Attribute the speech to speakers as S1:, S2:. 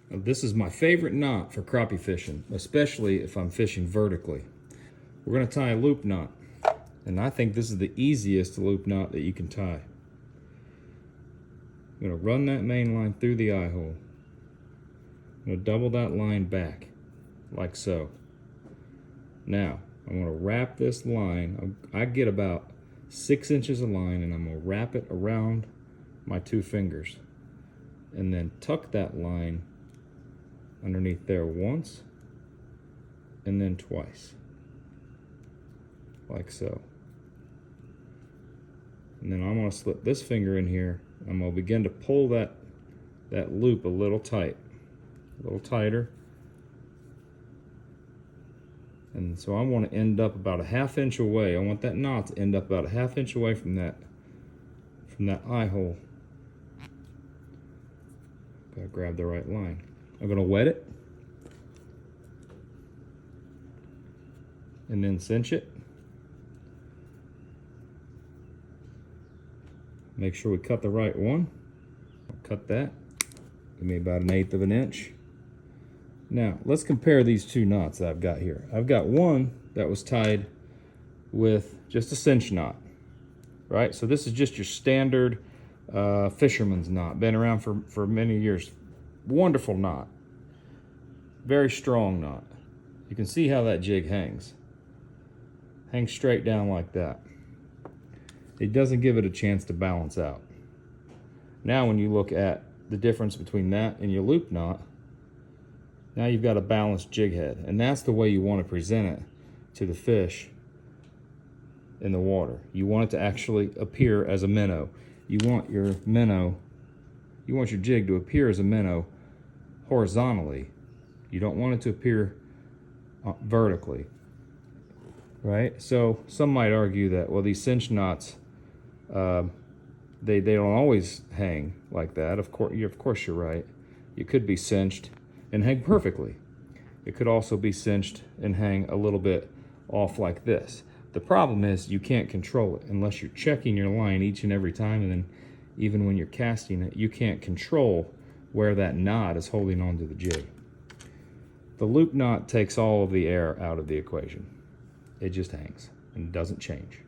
S1: Now, this is my favorite knot for crappie fishing, especially if I'm fishing vertically. We're going to tie a loop knot, and I think this is the easiest loop knot that you can tie. I'm going to run that main line through the eye hole. I'm going to double that line back, like so. Now, I'm going to wrap this line. I get about 6 inches of line, and I'm going to wrap it around my 2 fingers. And then tuck that line underneath there once, and then twice. Like so. And then I'm going to slip this finger in here. I'm going to begin to pull that loop a little tight. A little tighter. And so I want to end up about a 1/2 inch away. I want that knot to end up about a 1/2 inch away from that eye hole. Gotta grab the right line. I'm going to wet it. And then cinch it. Make sure we cut the right one. I'll cut that. Give me about 1/8 of an inch. Now, let's compare these 2 knots that I've got here. I've got one that was tied with just a cinch knot, right? So this is just your standard fisherman's knot. Been around for many years. Wonderful knot. Very strong knot. You can see how that jig hangs. Hangs straight down like that. It doesn't give it a chance to balance out. Now when you look at the difference between that and your loop knot, now you've got a balanced jig head, and that's the way you want to present it to the fish in the water. You want it to actually appear as a minnow. You want your jig to appear as a minnow horizontally. You don't want it to appear vertically, right? So some might argue that, well, these cinch knots, they don't always hang like that. Of course you're right. You could be cinched and hang perfectly. It could also be cinched and hang a little bit off like this. The problem is you can't control it unless you're checking your line each and every time, and then even when you're casting it, you can't control where that knot is holding onto the jig. The loop knot takes all of the air out of the equation. It just hangs and doesn't change.